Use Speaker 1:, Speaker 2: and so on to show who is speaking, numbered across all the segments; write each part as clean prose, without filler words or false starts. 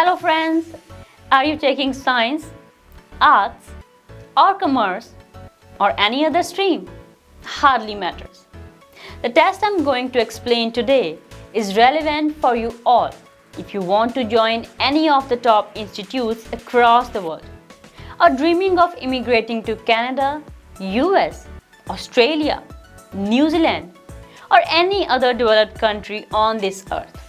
Speaker 1: Hello friends, are you taking science, arts or commerce or any other stream? Hardly matters. The test I'm going to explain today is relevant for you all if you want to join any of the top institutes across the world or dreaming of immigrating to Canada, US, Australia, New Zealand or any other developed country on this earth.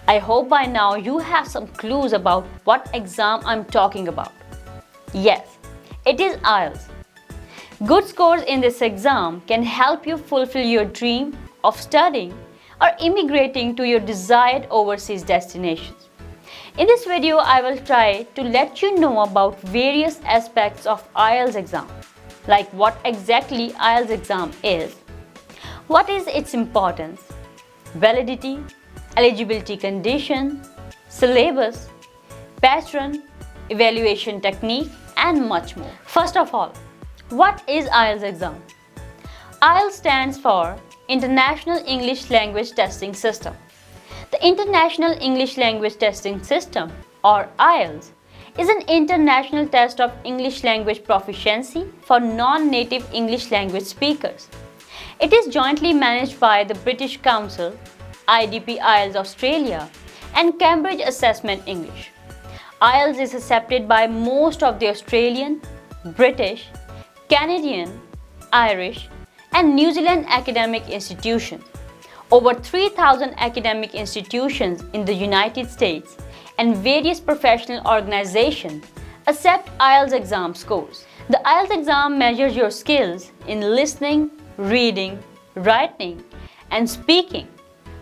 Speaker 1: I hope by now you have some clues about what exam I'm talking about. Yes, it is IELTS. Good scores in this exam can help you fulfill your dream of studying or immigrating to your desired overseas destinations. In this video, I will try to let you know about various aspects of IELTS exam, like what exactly IELTS exam is, what is its importance, validity, eligibility condition, syllabus, pattern, evaluation technique, and much more. First of all, what is IELTS exam? IELTS stands for International English Language Testing System. The International English Language Testing System, or IELTS, is an international test of English language proficiency for non-native English language speakers. It is jointly managed by the British Council, IDP IELTS Australia, and Cambridge Assessment English. IELTS is accepted by most of the Australian, British, Canadian, Irish, and New Zealand academic institutions. Over 3,000 academic institutions in the United States and various professional organizations accept IELTS exam scores. The IELTS exam measures your skills in listening, reading, writing, and speaking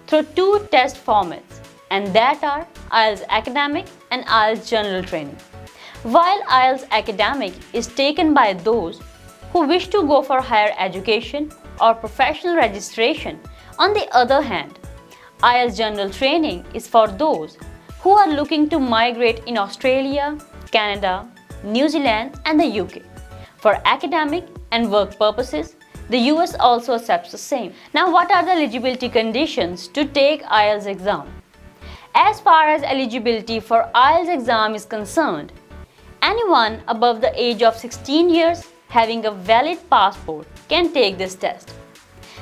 Speaker 1: through two test formats, and that are IELTS Academic and IELTS General Training. While IELTS Academic is taken by those who wish to go for higher education or professional registration, on the other hand, IELTS General Training is for those who are looking to migrate in Australia, Canada, New Zealand, and the UK. For academic and work purposes, the US also accepts the same. Now, what are the eligibility conditions to take IELTS exam? As far as eligibility for IELTS exam is concerned, anyone above the age of 16 years having a valid passport can take this test.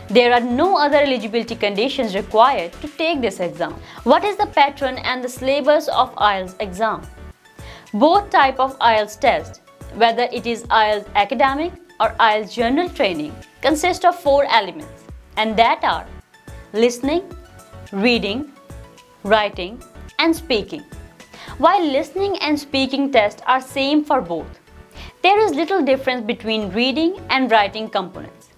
Speaker 1: There are no other eligibility conditions required to take this exam. What is the pattern and the syllabus of IELTS exam? Both type of IELTS test, whether it is IELTS Academic or IELTS General Training, consist of 4 elements, and that are listening, reading, writing, and speaking. While listening and speaking tests are same for both, there is little difference between reading and writing components.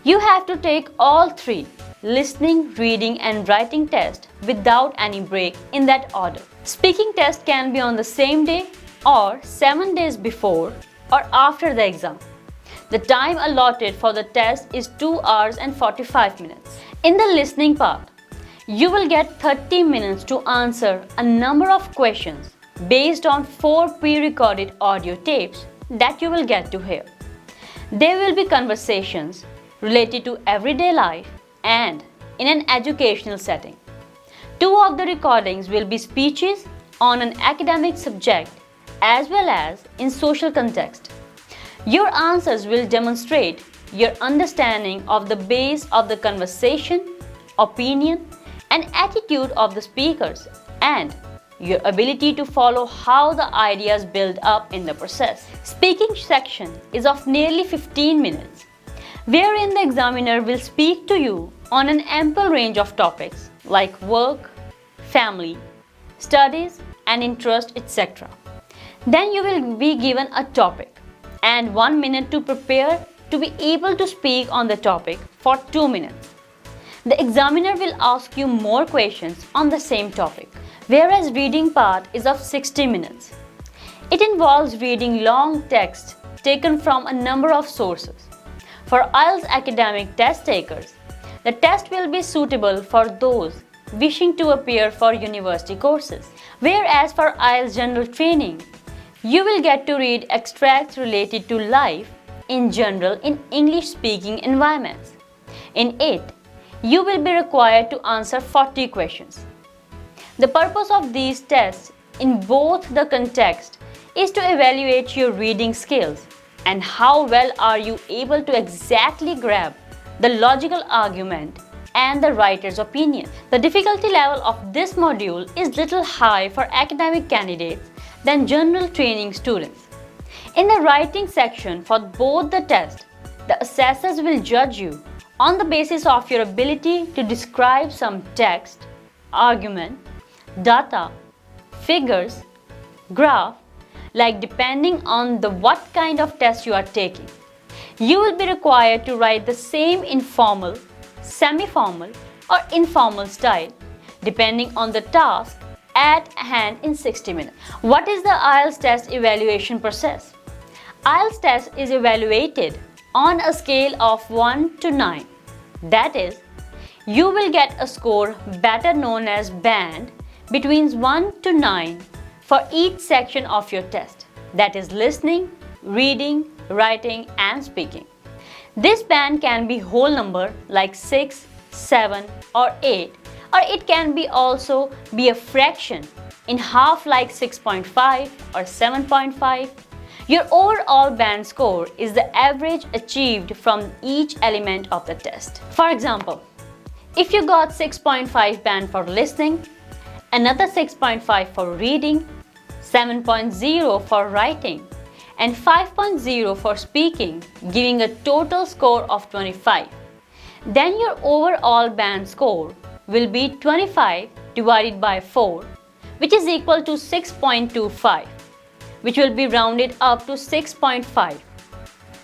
Speaker 1: You have to take all 3, listening, reading, and writing tests without any break in that order. Speaking test can be on the same day or 7 days before or after the exam. The time allotted for the test is 2 hours and 45 minutes. In the listening part, you will get 30 minutes to answer a number of questions based on 4 pre-recorded audio tapes that you will get to hear. There will be conversations related to everyday life and in an educational setting. 2 of the recordings will be speeches on an academic subject as well as in social context. Your answers will demonstrate your understanding of the base of the conversation, opinion, and attitude of the speakers, and your ability to follow how the ideas build up in the process. Speaking section is of nearly 15 minutes, wherein the examiner will speak to you on an ample range of topics like work, family, studies, and interest, etc. Then you will be given a topic and 1 minute to prepare to be able to speak on the topic for 2 minutes. The examiner will ask you more questions on the same topic, whereas reading part is of 60 minutes. It involves reading long text taken from a number of sources. For IELTS academic test takers, the test will be suitable for those wishing to appear for university courses, whereas for IELTS General Training, you will get to read extracts related to life in general in English-speaking environments. In it, you will be required to answer 40 questions. The purpose of these tests in both the context is to evaluate your reading skills and how well are you able to exactly grab the logical argument and the writer's opinion. The difficulty level of this module is little high for academic candidates than general training students. In the writing section for both the tests, the assessors will judge you on the basis of your ability to describe some text, argument, data, figures, graph, like depending on the what kind of test you are taking. You will be required to write the same informal, semi-formal or informal style depending on the task at hand in 60 minutes. What is the IELTS test evaluation process? IELTS test is evaluated on a scale of 1 to 9. That is, you will get a score better known as band between 1 to 9 for each section of your test. That is listening, reading, writing and speaking. This band can be whole number like 6, 7 or 8, or it can be also be a fraction in half like 6.5 or 7.5. Your overall band score is the average achieved from each element of the test. For example, if you got 6.5 band for listening, another 6.5 for reading, 7.0 for writing, and 5.0 for speaking, giving a total score of 25. Then your overall band score will be 25 divided by 4, which is equal to 6.25, which will be rounded up to 6.5.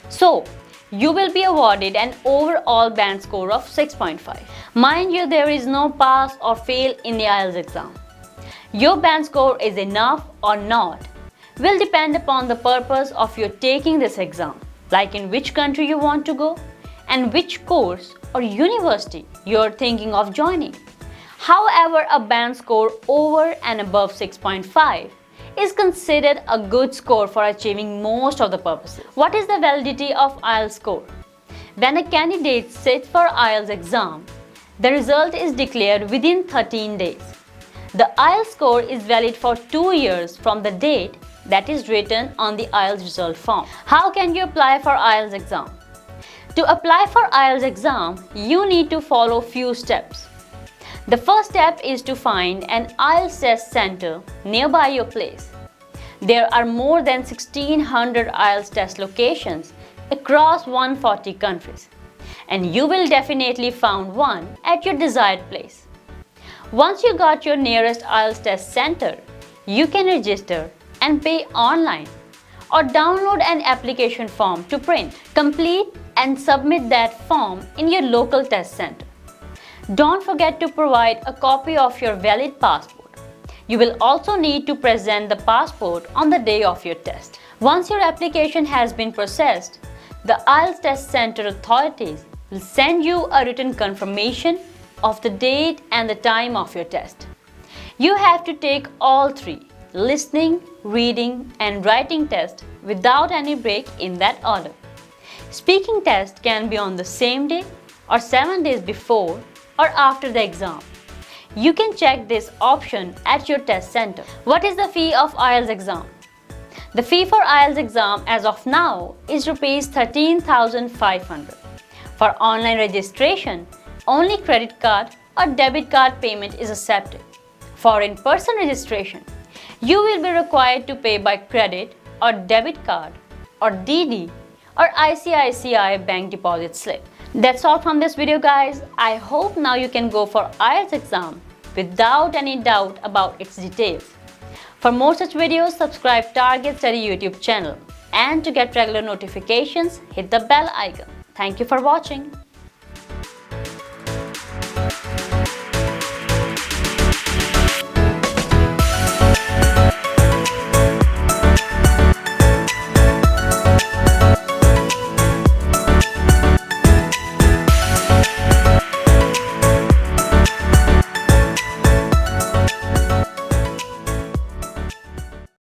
Speaker 1: So, you will be awarded an overall band score of 6.5. Mind you, there is no pass or fail in the IELTS exam. Your band score is enough or not will depend upon the purpose of your taking this exam, like in which country you want to go and which course or university you are thinking of joining. However, a band score over and above 6.5 is considered a good score for achieving most of the purposes. What is the validity of IELTS score? When a candidate sits for IELTS exam, the result is declared within 13 days. The IELTS score is valid for 2 years from the date that is written on the IELTS result form. How can you apply for IELTS exam? To apply for IELTS exam, you need to follow few steps. The first step is to find an IELTS test center nearby your place. There are more than 1600 IELTS test locations across 140 countries, and you will definitely find one at your desired place. Once you got your nearest IELTS test center, you can register and pay online or download an application form to print. Complete and submit that form in your local test center. Don't forget to provide a copy of your valid passport. You will also need to present the passport on the day of your test. Once your application has been processed, the IELTS Test Center authorities will send you a written confirmation of the date and the time of your test. You have to take all three, listening, reading and writing test without any break in that order. Speaking test can be on the same day or 7 days before or after the exam. You can check this option at your test center. What is the fee of IELTS exam? The fee for IELTS exam as of now is Rs 13,500. For online registration, only credit card or debit card payment is accepted. For in-person registration, you will be required to pay by credit or debit card or DD or ICICI bank deposit slip. That's all from this video, guys. I hope now you can go for IELTS exam without any doubt about its details. For more such videos, subscribe TargetStudy YouTube channel, and to get regular notifications, hit the bell icon. Thank you for watching.